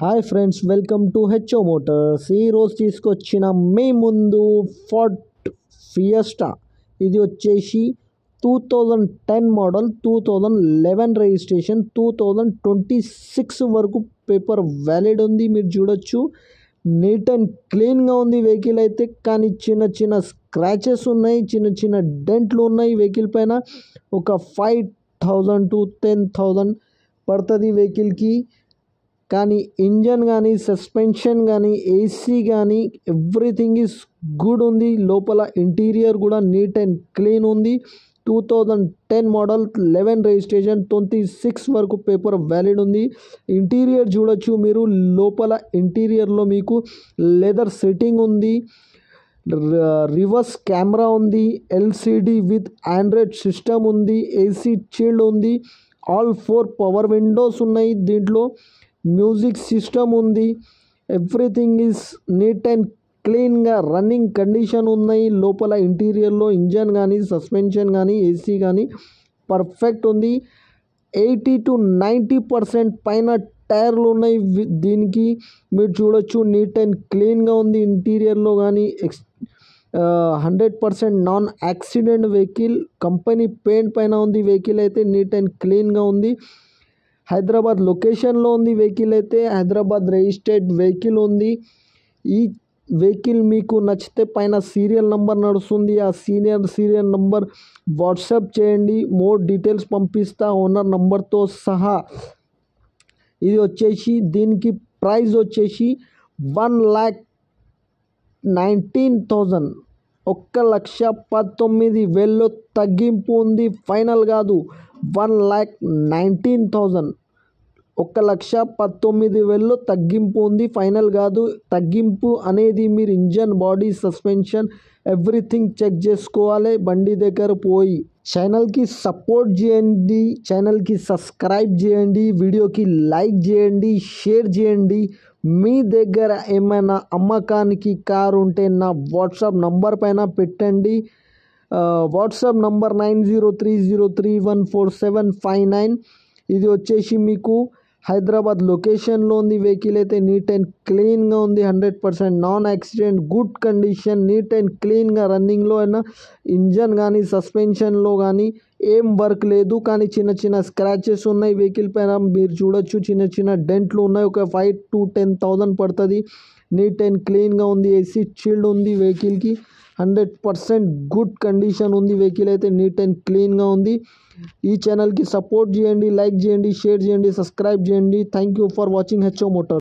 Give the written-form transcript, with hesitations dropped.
Hi friends, welcome to HO Motors. ఈరోజు తీసుకొచ్చిన మీ ముందు ఫోర్డ్ ఫియస్టా. ఇది వచ్చేసి 2010 మోడల్, 2011 రిజిస్ట్రేషన్, 2026 వరకు పేపర్ వ్యాలిడ్ ఉంది. మీరు చూడొచ్చు, నీట్ అండ్ క్లీన్గా ఉంది వెహికల్ అయితే. కానీ చిన్న చిన్న స్క్రాచెస్ ఉన్నాయి, చిన్న చిన్న డెంట్లు ఉన్నాయి వెహికల్ పైన. ఒక 5,000 to 10,000 పడుతుంది వెహికల్కి. కానీ ఇంజన్ కానీ, సస్పెన్షన్ కానీ, ఏసీ కానీ ఎవ్రీథింగ్ ఈజ్ గుడ్ ఉంది. లోపల ఇంటీరియర్ కూడా నీట్ అండ్ క్లీన్ ఉంది. 2010 మోడల్, 11 రిజిస్ట్రేషన్, 26 వరకు పేపర్ వ్యాలిడ్ ఉంది. ఇంటీరియర్ చూడొచ్చు మీరు. లోపల ఇంటీరియర్లో మీకు లెదర్ సిట్టింగ్ ఉంది, రివర్స్ కెమెరా ఉంది, ఎల్సిడి విత్ ఆండ్రాయిడ్ సిస్టమ్ ఉంది, ఏసీ చిల్డ్ ఉంది, ఆల్ 4 పవర్ విండోస్ ఉన్నాయి దీంట్లో, మ్యూజిక్ సిస్టమ్ ఉంది. ఎవ్రీథింగ్ ఈజ్ నీట్ అండ్ క్లీన్గా రన్నింగ్ కండిషన్ ఉన్నాయి. లోపల ఇంటీరియర్లో ఇంజన్ కానీ, సస్పెన్షన్ కానీ, ఏసీ కానీ పర్ఫెక్ట్ ఉంది. 80 to 90% పైన టైర్లు ఉన్నాయి దీనికి. మీరు చూడొచ్చు, నీట్ అండ్ క్లీన్గా ఉంది. ఇంటీరియర్లో కానీ 100% non accident vehicle. Company paint పైన ఉంది వెహికల్ అయితే. నీట్ అండ్ క్లీన్గా ఉంది. హైదరాబాద్ లొకేషన్లో ఉంది వెహికల్ అయితే. హైదరాబాద్ రిజిస్టర్డ్ వెహికల్ ఉంది. ఈ వెహికల్ మీకు నచ్చితే పైన సీరియల్ నెంబర్ నడుస్తుంది, ఆ సీరియల్ నెంబర్ వాట్సాప్ చేయండి. మోర్ డీటెయిల్స్ పంపిస్తా ఓనర్ నెంబర్తో సహా. ఇది వచ్చేసి దీనికి ప్రైస్ వచ్చేసి 1,19,000, 1,19,000 తగ్గింపు ఉంది. ఫైనల్ కాదు, 1,19,000, 1,19,000 తగ్గింపు ఉంది. ఫైనల్ కాదు. తగ్గింపు అనేది మీరు engine, body, suspension everything check చేసుకోవాలి బండి దగ్గర పోయి. ఛానల్కి సపోర్ట్ చేయండి, ఛానల్కి సబ్స్క్రైబ్ చేయండి, వీడియోకి లైక్ చేయండి, షేర్ చేయండి. మీ దగ్గర ఏమైనా అమ్మకానికి కారు ఉంటే నా వాట్సాప్ నంబర్ పైన పెట్టండి. WhatsApp number 9030314759. ఇది వచ్చేసి మీకు హైదరాబాద్ లొకేషన్లో ఉంది వెహికల్ అయితే. నీట్ అండ్ క్లీన్గా ఉంది. 100% non accident, good condition, neat and క్లీన్గా రన్నింగ్లో అయినా. ఇంజన్ కానీ, సస్పెన్షన్లో కానీ ఏం వర్క్ లేదు. కానీ చిన్న చిన్న స్క్రాచెస్ ఉన్నాయి వెహికల్ పైన. మీరు చూడొచ్చు, చిన్న చిన్న డెంట్లు ఉన్నాయి. ఒక 5,000 to 10,000 పడుతుంది. నీట్ అండ్ క్లీన్గా ఉంది. ఏసీ చిల్డ్ ఉంది వెహికల్కి. 100% గుడ్ కండిషన్ ఉంది వెహికల్ అయితే. నీట్ అండ్ క్లీన్గా ఉంది. ఈ ఛానల్కి సపోర్ట్ చేయండి, లైక్ చేయండి, షేర్ చేయండి, సబ్స్క్రైబ్ చేయండి. Thank you for watching HO motor.